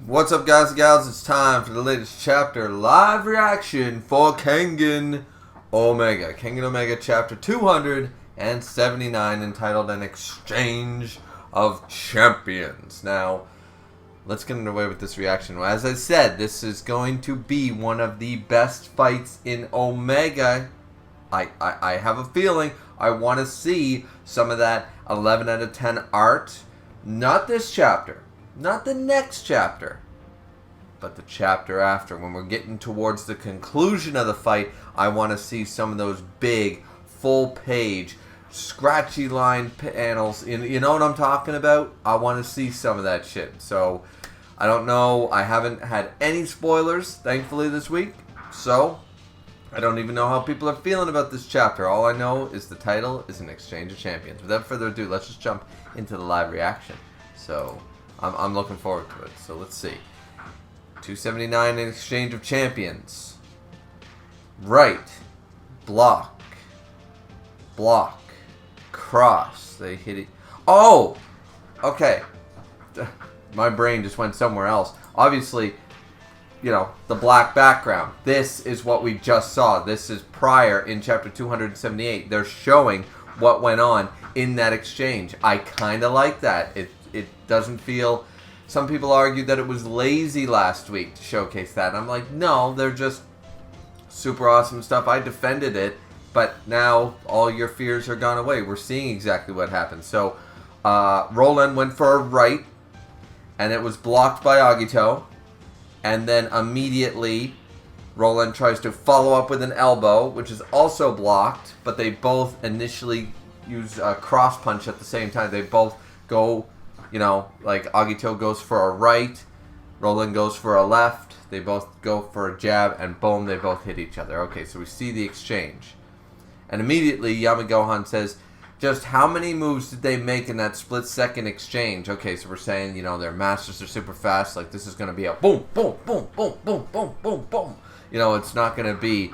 What's up, guys and gals? It's time for the latest chapter live reaction for Kengan Omega. Kengan Omega chapter 279 entitled An Exchange of Champions. Now, let's get underway with this reaction. As I said, this is going to be one of the best fights in Omega. I have a feeling I want to see some of that 11 out of 10 art. Not this chapter. Not the next chapter, but the chapter after. When we're getting towards the conclusion of the fight, I want to see some of those big, full-page, scratchy line panels. You know what I'm talking about? I want to see some of that shit. So, I don't know. I haven't had any spoilers, thankfully, this week. So, I don't even know how people are feeling about this chapter. All I know is the title is An Exchange of Champions. Without further ado, let's just jump into the live reaction. So, I'm looking forward to it. So let's see. 279 in Exchange of Champions. Right. Block. Block. Cross. They hit it. Oh! Okay. My brain just went somewhere else. Obviously, you know, the black background. This is what we just saw. This is prior in chapter 278. They're showing what went on in that exchange. I kind of like that. It doesn't feel... Some people argued that it was lazy last week to showcase that. And I'm like, no, they're just super awesome stuff. I defended it, but now all your fears are gone away. We're seeing exactly what happened. So, Roland went for a right, and it was blocked by Agito. And then immediately, Roland tries to follow up with an elbow, which is also blocked. But they both initially use a cross punch at the same time. They both go... You know, like Agito goes for a right, Roland goes for a left, they both go for a jab, and boom, they both hit each other. Okay, so we see the exchange. And immediately, Yamagohan says, just how many moves did they make in that split-second exchange? Okay, so we're saying, you know, their masters are super fast, like this is going to be a boom, boom, boom, boom, boom, boom, boom, boom. You know, it's not going to be...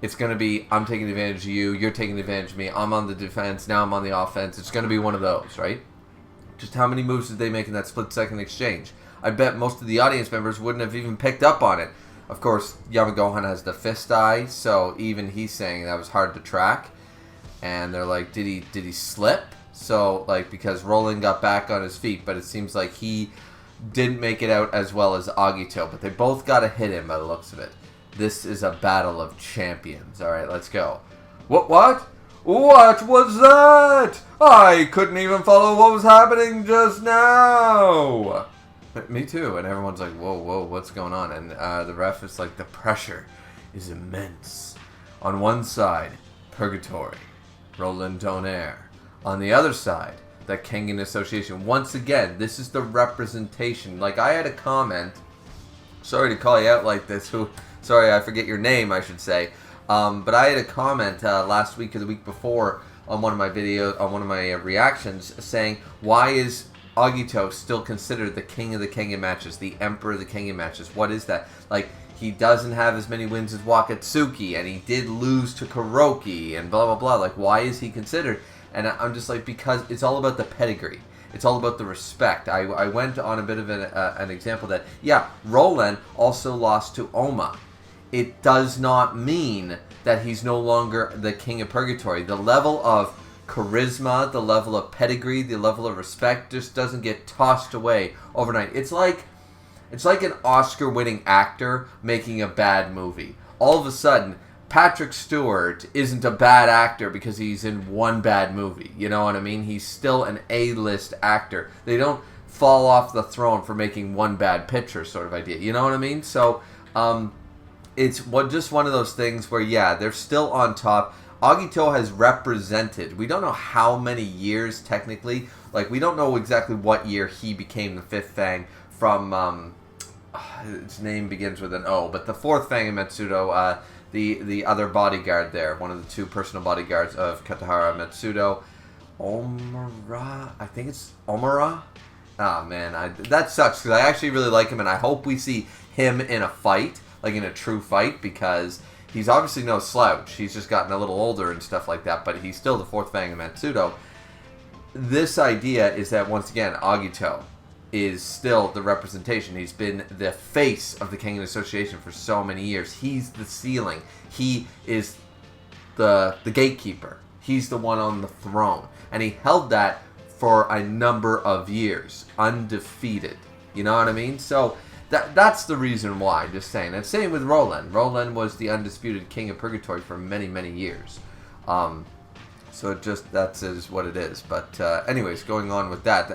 It's going to be, I'm taking advantage of you, you're taking advantage of me, I'm on the defense, now I'm on the offense. It's going to be one of those, right? Just how many moves did they make in that split-second exchange? I bet most of the audience members wouldn't have even picked up on it. Of course, Yamagohan has the fist eye, so even he's saying that was hard to track. And they're like, did he slip? So, like, because Roland got back on his feet, but it seems like he didn't make it out as well as Agito. But they both got to hit him by the looks of it. This is a battle of champions. All right, let's go. What? What was that? I couldn't even follow what was happening just now. Me too. And everyone's like, whoa, what's going on? And the ref is like, the pressure is immense. On one side, Purgatory, Roland Tonnerre. On the other side, the Kengan Association. Once again, this is the representation. Like, I had a comment. Sorry to call you out like this. Sorry, I forget your name, I should say. But I had a comment last week or the week before on one of my videos, on one of my reactions, saying, why is Agito still considered the king of the Kengan matches, the emperor of the Kengan matches? What is that? Like, he doesn't have as many wins as Wakatsuki, and he did lose to Kuroki, and blah, blah, blah. Like, why is he considered? And I'm just like, because it's all about the pedigree. It's all about the respect. I went on a bit of an example that, yeah, Roland also lost to Oma. It does not mean that he's no longer the king of Purgatory. The level of charisma, the level of pedigree, the level of respect just doesn't get tossed away overnight. It's like an Oscar-winning actor making a bad movie. All of a sudden, Patrick Stewart isn't a bad actor because he's in one bad movie. You know what I mean? He's still an A-list actor. They don't fall off the throne for making one bad picture sort of idea. You know what I mean? So, it's just one of those things where, yeah, they're still on top. Agito has represented, we don't know how many years technically, like we don't know exactly what year he became the fifth Fang from, its name begins with an O, but the fourth Fang in Matsudo, the other bodyguard there, one of the two personal bodyguards of Katahara Matsudo, Omura, I think it's Omura? Oh man, that sucks because I actually really like him and I hope we see him in a fight. Like in a true fight, because he's obviously no slouch. He's just gotten a little older and stuff like that, but he's still the fourth Fang of Matsudo. This idea is that, once again, Agito is still the representation. He's been the face of the Kengan Association for so many years. He's the ceiling. He is the gatekeeper. He's the one on the throne. And he held that for a number of years, undefeated. You know what I mean? So that's the reason why, just saying. And same with Roland. Roland was the undisputed king of Purgatory for many, many years. So that's what it is. But anyways, going on with that,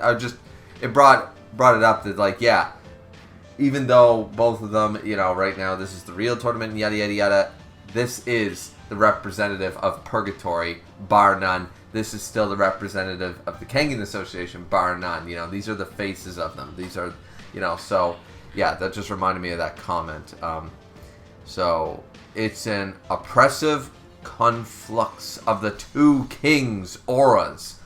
it brought it up that, like, yeah, even though both of them, you know, right now this is the real tournament, yada yada yada, this is the representative of Purgatory, bar none. This is still the representative of the Kengan Association, bar none. You know, these are the faces of them. These are, you know, so yeah, that just reminded me of that comment. So it's an oppressive conflux of the two kings' auras.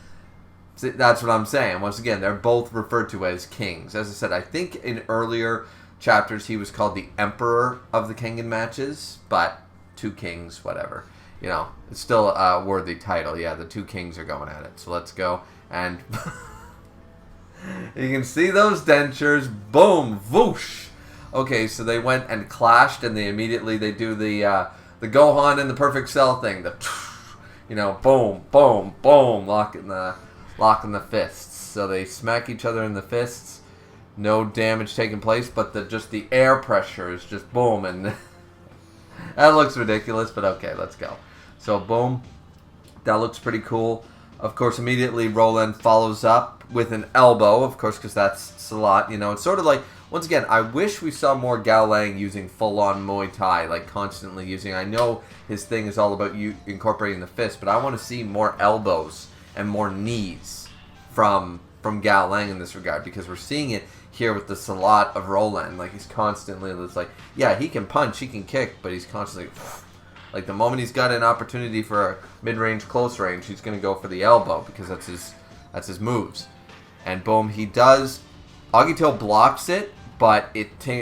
See, that's what I'm saying. Once again, they're both referred to as kings. As I said, I think in earlier chapters he was called the Emperor of the Kengan matches, but two kings, whatever. You know, it's still a worthy title. Yeah, the two kings are going at it. So let's go. And you can see those dentures. Boom. Whoosh. Okay, so they went and clashed, and they do the Gohan and the Perfect Cell thing. The, you know, boom, boom, boom, locking the fists. So they smack each other in the fists. No damage taking place, but just the air pressure is just boom, and that looks ridiculous, but okay, let's go. So boom, that looks pretty cool. Of course, immediately Roland follows up with an elbow, of course, because that's Salat. You know, it's sort of like, once again, I wish we saw more Gao Lang using full-on Muay Thai, like constantly using. I know his thing is all about you incorporating the fist, but I want to see more elbows and more knees from Gao Lang in this regard, because we're seeing it here with the Salat of Roland. Like, he's constantly, it's like, yeah, he can punch, he can kick, but he's constantly, like, the moment he's got an opportunity for a mid-range, close range, he's going to go for the elbow, because that's his moves. And boom, he does. Agito blocks it, but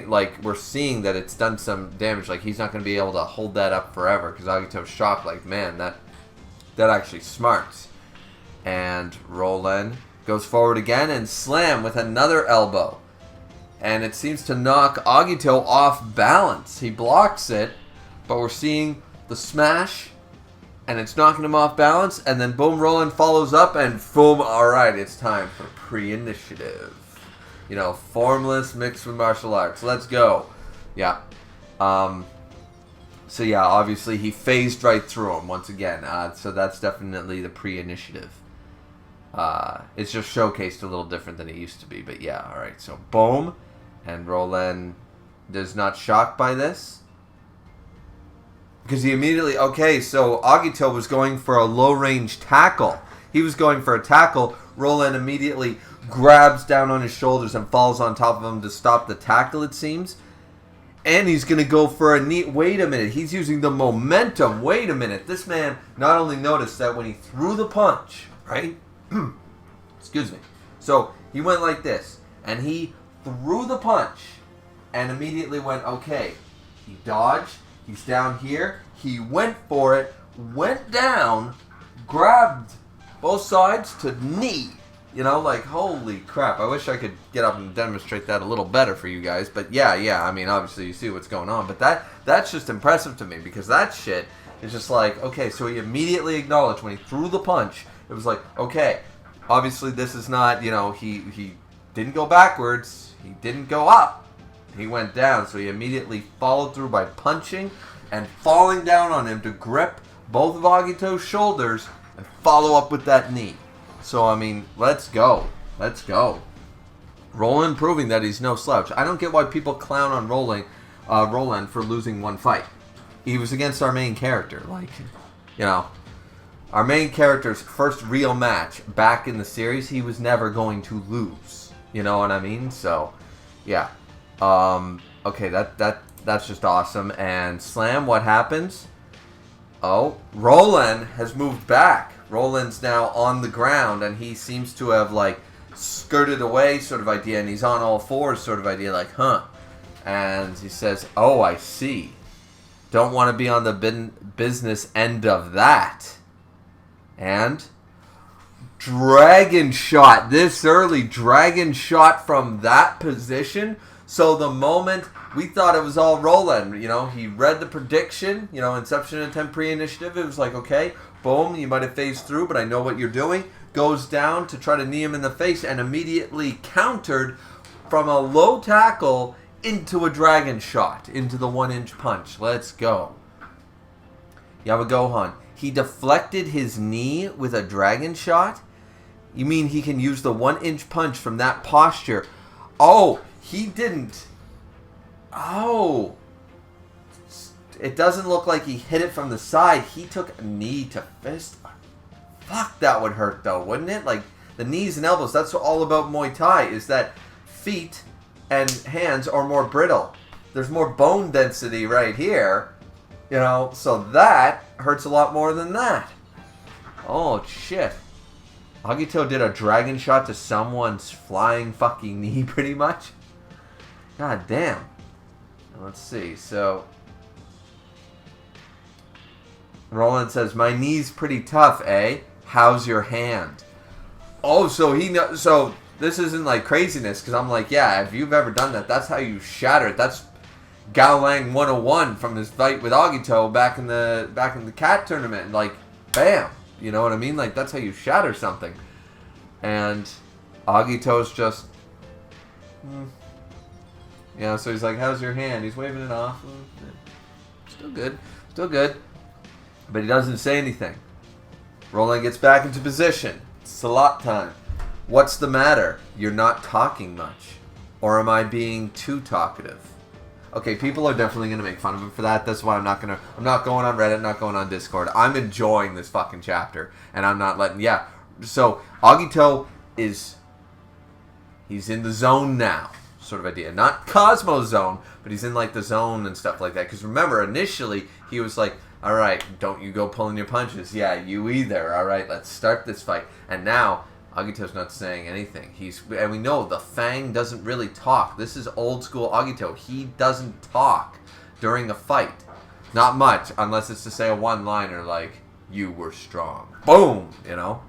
like, we're seeing that it's done some damage. Like, he's not going to be able to hold that up forever, because Agito's shocked, like, man, that actually smarts. And Roland goes forward again and slam with another elbow. And it seems to knock Agito off balance. He blocks it, but we're seeing the smash, and it's knocking him off balance, and then boom, Roland follows up, and boom, alright, it's time for pre-initiative. You know, formless mixed with martial arts. Let's go. Yeah. So yeah, obviously he phased right through him once again. So that's definitely the pre-initiative. It's just showcased a little different than it used to be, but yeah, alright, so boom, and Roland is not shocked by this. Because he immediately, okay, so Agito was going for a low-range tackle. He was going for a tackle. Roland immediately grabs down on his shoulders and falls on top of him to stop the tackle, it seems. And he's going to go for a knee. Wait a minute. He's using the momentum. Wait a minute. This man not only noticed that when he threw the punch, right? Excuse me. So he went like this. And he threw the punch. And immediately went, okay. He dodged. He's down here. He went for it. Went down. Grabbed both sides to knee. You know, like, holy crap. I wish I could get up and demonstrate that a little better for you guys. But yeah, I mean, obviously you see what's going on. But that's just impressive to me, because that shit is just like, okay, so he immediately acknowledged when he threw the punch. It was like, okay, obviously this is not, you know, he didn't go backwards. He didn't go up. He went down. So he immediately followed through by punching and falling down on him to grip both of Agito's shoulders and follow up with that knee. So, I mean, let's go. Let's go. Roland proving that he's no slouch. I don't get why people clown on Roland for losing one fight. He was against our main character. Like, you know, our main character's first real match back in the series, he was never going to lose. You know what I mean? So, yeah. Okay, that's just awesome. And Slam, what happens? Oh, Roland has moved back. Roland's now on the ground, and he seems to have, like, skirted away sort of idea, and he's on all fours sort of idea, like, huh. And he says, oh, I see. Don't want to be on the business end of that. And dragon shot this early. Dragon shot from that position. So the moment we thought it was all Roland, you know, he read the prediction, you know, Inception attempt pre-initiative. It was like, okay, boom, you might have phased through, but I know what you're doing. Goes down to try to knee him in the face and immediately countered from a low tackle into a dragon shot, into the 1-inch punch. Let's go. Yamagohan. He deflected his knee with a dragon shot? You mean he can use the 1-inch punch from that posture? Oh, he didn't. Oh. It doesn't look like he hit it from the side. He took a knee to fist. Fuck, that would hurt though, wouldn't it? Like, the knees and elbows, that's all about Muay Thai, is that feet and hands are more brittle. There's more bone density right here, you know, so that hurts a lot more than that. Oh, shit. Agito did a dragon shot to someone's flying fucking knee, pretty much. God damn. Let's see, so... Roland says, my knee's pretty tough, eh? How's your hand? Oh, so he knows. So this isn't like craziness, because I'm like, yeah, if you've ever done that, that's how you shatter it. That's Gao Lang 101 from his fight with Agito back in the cat tournament. Like, bam, you know what I mean? Like, that's how you shatter something. And Agito's just, yeah. So he's like, how's your hand? He's waving it off. Still good, still good. But he doesn't say anything. Roland gets back into position. It's Salat time. What's the matter? You're not talking much. Or am I being too talkative? Okay, people are definitely going to make fun of him for that. That's why I'm not going on Reddit, not going on Discord. I'm enjoying this fucking chapter. And I'm not letting... Yeah. So, Agito is... He's in the zone now. Sort of idea. Not Cosmo zone, but he's in like the zone and stuff like that. Because remember, initially, he was like... Alright, don't you go pulling your punches. Yeah, you either. Alright, let's start this fight. And now, Agito's not saying anything. And we know the Fang doesn't really talk. This is old school Agito. He doesn't talk during a fight. Not much, unless it's to say a one-liner like, you were strong. Boom! You know?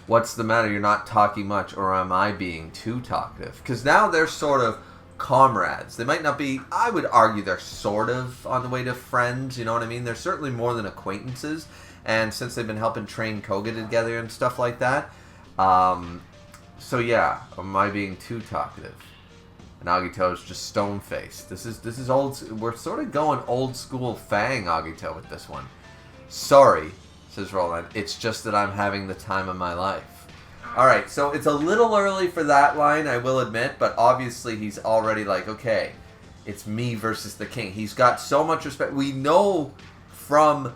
What's the matter? You're not talking much, or am I being too talkative? Because now they're sort of comrades. They might not be, I would argue they're sort of on the way to friends, you know what I mean? They're certainly more than acquaintances, and since they've been helping train Koga together and stuff like that, so yeah, am I being too talkative? And Agito's just stone-faced. This is old, we're sort of going old school Fang Agito with this one. Sorry, says Roland, it's just that I'm having the time of my life. Alright, so it's a little early for that line, I will admit, but obviously he's already like, okay, it's me versus the king. He's got so much respect. We know from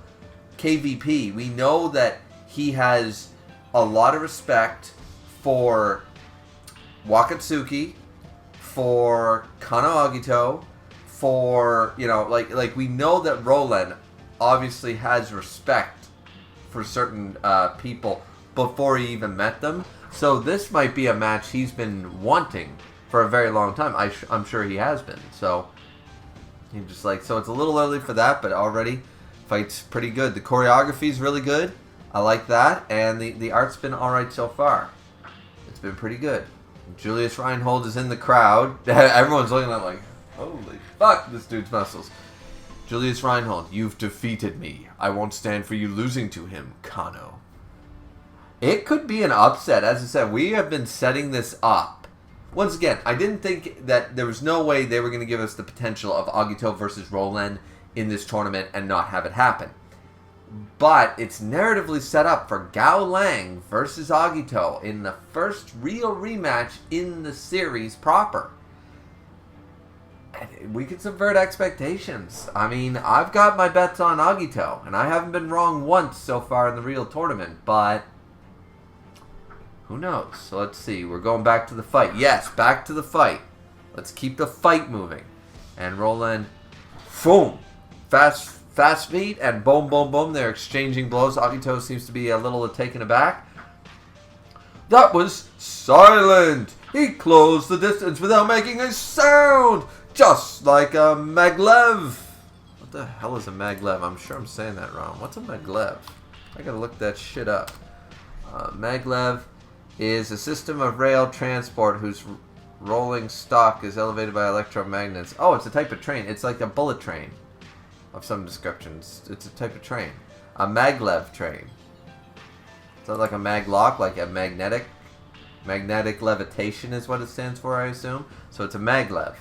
KVP, we know that he has a lot of respect for Wakatsuki, for Kano Agito, for, you know, like we know that Roland obviously has respect for certain people before he even met them. So this might be a match he's been wanting for a very long time. I'm sure he has been. So he just like, so it's a little early for that, but already fight's pretty good. The choreography's really good. I like that, and the art's been alright so far. It's been pretty good. Julius Reinhold is in the crowd. Everyone's looking at like, holy fuck, this dude's muscles. Julius Reinhold, you've defeated me. I won't stand for you losing to him, Kano. It could be an upset. As I said, we have been setting this up. Once again, I didn't think that there was no way they were going to give us the potential of Agito versus Roland in this tournament and not have it happen. But it's narratively set up for Gao Lang versus Agito in the first real rematch in the series proper. And we could subvert expectations. I mean, I've got my bets on Agito, and I haven't been wrong once so far in the real tournament, but who knows? So let's see. We're going back to the fight. Yes, back to the fight. Let's keep the fight moving. And Roland, boom. Fast feet, and boom, boom, boom. They're exchanging blows. Agito seems to be a little taken aback. That was silent. He closed the distance without making a sound. Just like a maglev. What the hell is a maglev? I'm sure I'm saying that wrong. What's a maglev? I gotta look that shit up. Maglev is a system of rail transport whose rolling stock is elevated by electromagnets. Oh, it's a type of train. It's like a bullet train of some descriptions. It's a type of train. A maglev train. Is that like a maglock, like a magnetic levitation is what it stands for, I assume? So it's a maglev.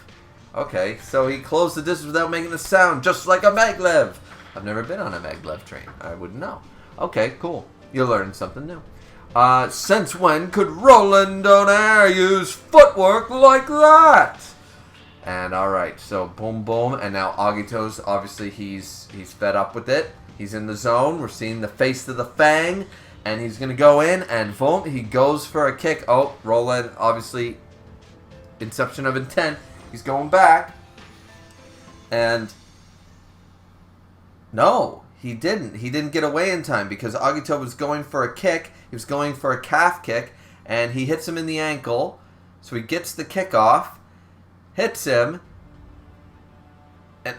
Okay, so he closed the distance without making a sound, just like a maglev. I've never been on a maglev train. I wouldn't know. Okay, cool. You learned something new. Since when could Roland Donaire use footwork like that? And alright, so boom boom, and now Agito's, obviously he's fed up with it. He's in the zone. We're seeing the face of the Fang, and he's gonna go in, and boom, he goes for a kick. Oh, Roland, obviously, inception of intent. He's going back, and no, he didn't. He didn't get away in time because Agito was going for a kick. He was going for a calf kick, and he hits him in the ankle. So he gets the kick off, hits him, and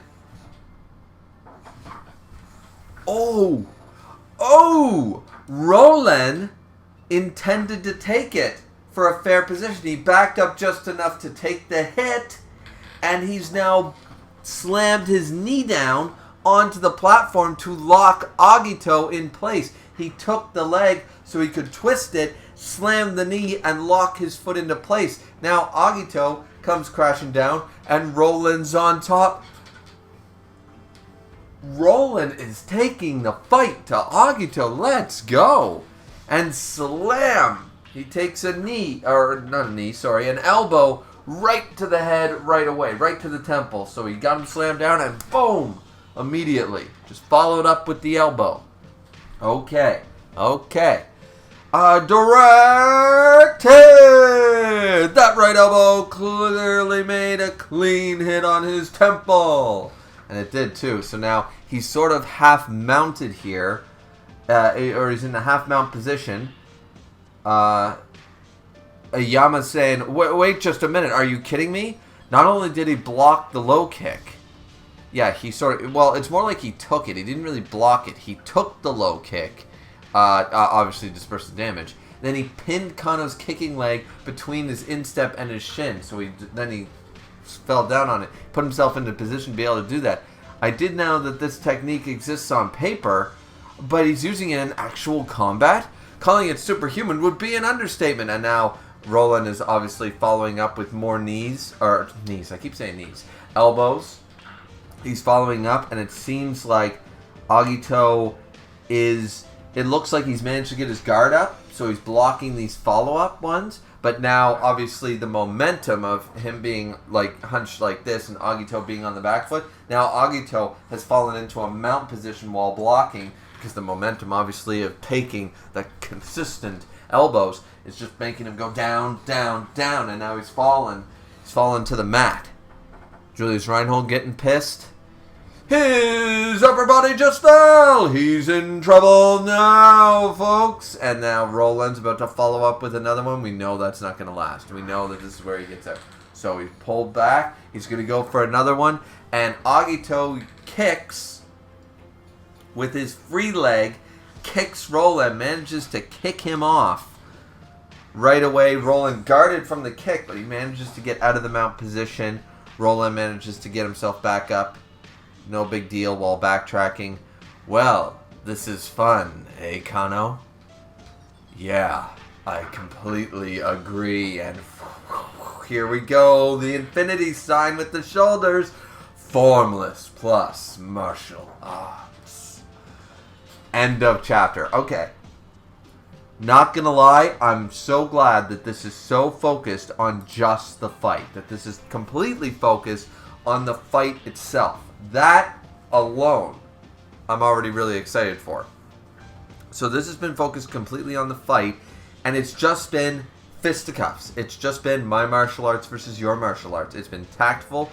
oh, Roland intended to take it for a fair position. He backed up just enough to take the hit, and he's now slammed his knee down onto the platform to lock Agito in place. He took the leg so he could twist it, slam the knee, and lock his foot into place. Now Agito comes crashing down, and Roland's on top. Roland is taking the fight to Agito. Let's go. And slam. He takes a knee, or not a knee, sorry, an elbow right to the head right away, right to the temple. So he got him slammed down, and boom, immediately. Just followed up with the elbow. Okay. Directed! That right elbow clearly made a clean hit on his temple. And it did too. So now he's sort of half mounted here. Or he's in the half mount position. Ayama's saying, wait just a minute. Are you kidding me? Not only did he block the low kick. Yeah, he sort of... Well, it's more like he took it. He didn't really block it. He took the low kick. Obviously dispersed the damage. Then he pinned Kano's kicking leg between his instep and his shin. So then he fell down on it. Put himself into a position to be able to do that. I did know that this technique exists on paper, but he's using it in actual combat. Calling it superhuman would be an understatement. And now Roland is obviously following up with more knees. Or knees, I keep saying knees. Elbows. He's following up, and it seems like Agito is... It looks like he's managed to get his guard up, so he's blocking these follow-up ones. But now, obviously, the momentum of him being like hunched like this and Agito being on the back foot, now Agito has fallen into a mount position while blocking because the momentum, obviously, of taking the consistent elbows is just making him go down, down, down, and now he's fallen. He's fallen to the mat. Julius Reinhold getting pissed. His upper body just fell. He's in trouble now, folks. And now Roland's about to follow up with another one. We know that's not going to last. We know that this is where he gets out. So he pulled back. He's going to go for another one. And Agito kicks with his free leg. Kicks Roland. Manages to kick him off. Right away, Roland guarded from the kick, but he manages to get out of the mount position. Roland manages to get himself back up. No big deal while backtracking. Well, this is fun, eh, Kano? Yeah, I completely agree. And here we go. The infinity sign with the shoulders. Formless plus martial arts. End of chapter. Okay. Not gonna lie, I'm so glad that this is so focused on just the fight. That this is completely focused on the fight itself. That alone, I'm already really excited for. So this has been focused completely on the fight, and it's just been fisticuffs. It's just been my martial arts versus your martial arts. It's been tactful.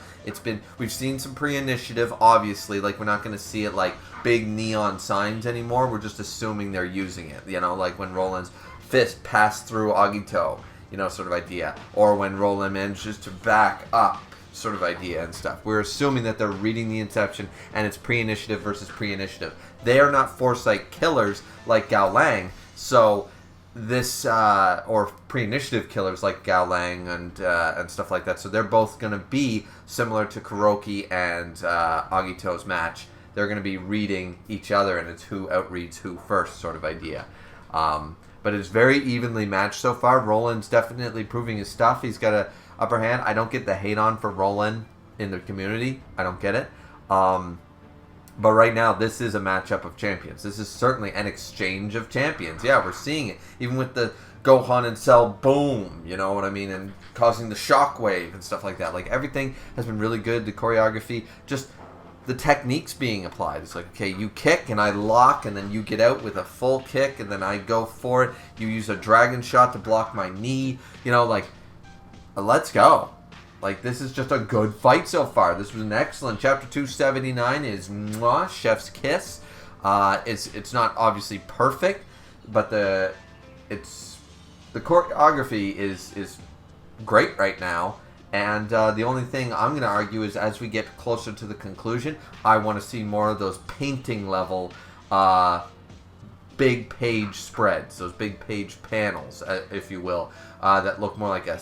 We've seen some pre-initiative, obviously. Like, we're not going to see it like big neon signs anymore. We're just assuming they're using it. You know, like when Roland's fist passed through Agito, you know, sort of idea. Or when Roland manages to back up, sort of idea and stuff. We're assuming that they're reading the Inception and it's pre-initiative versus pre-initiative. They are not foresight killers like Gao Lang, so this or pre-initiative killers like Gao Lang and stuff like that. So they're both going to be similar to Kuroki and Agito's match. They're going to be reading each other, and it's who outreads who first sort of idea. But it's very evenly matched so far. Roland's definitely proving his stuff. He's got a upper hand. I don't get the hate on for Roland in the community. I don't get it. But right now, this is a matchup of champions. This is certainly an exchange of champions. Yeah, we're seeing it. Even with the Gohan and Cell boom, you know what I mean? And causing the shockwave and stuff like that. Like, everything has been really good. The choreography, just the techniques being applied. It's like, okay, you kick and I lock, and then you get out with a full kick, and then I go for it. You use a dragon shot to block my knee. You know, like, let's go. Like, this is just a good fight so far. This was an excellent. Chapter 279 is mwah, chef's kiss. It's not obviously perfect, but the choreography is great right now. And the only thing I'm going to argue is as we get closer to the conclusion, I want to see more of those painting level big page spreads, those big page panels, if you will, that look more like a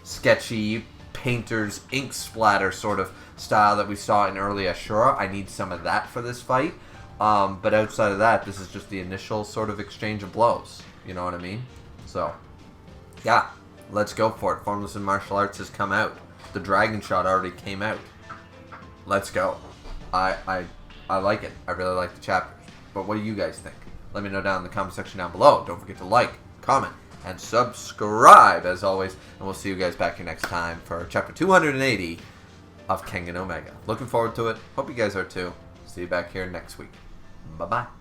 sketchy painter's ink splatter sort of style that we saw in early Ashura. I need some of that for this fight. But outside of that, this is just the initial sort of exchange of blows. You know what I mean? So, yeah, let's go for it. Formless in Martial Arts has come out. The Dragon Shot already came out. Let's go. I like it. I really like the chapters. But what do you guys think? Let me know down in the comment section down below. Don't forget to like, comment, and subscribe, as always. And we'll see you guys back here next time for chapter 280 of Kengan Omega. Looking forward to it. Hope you guys are too. See you back here next week. Bye-bye.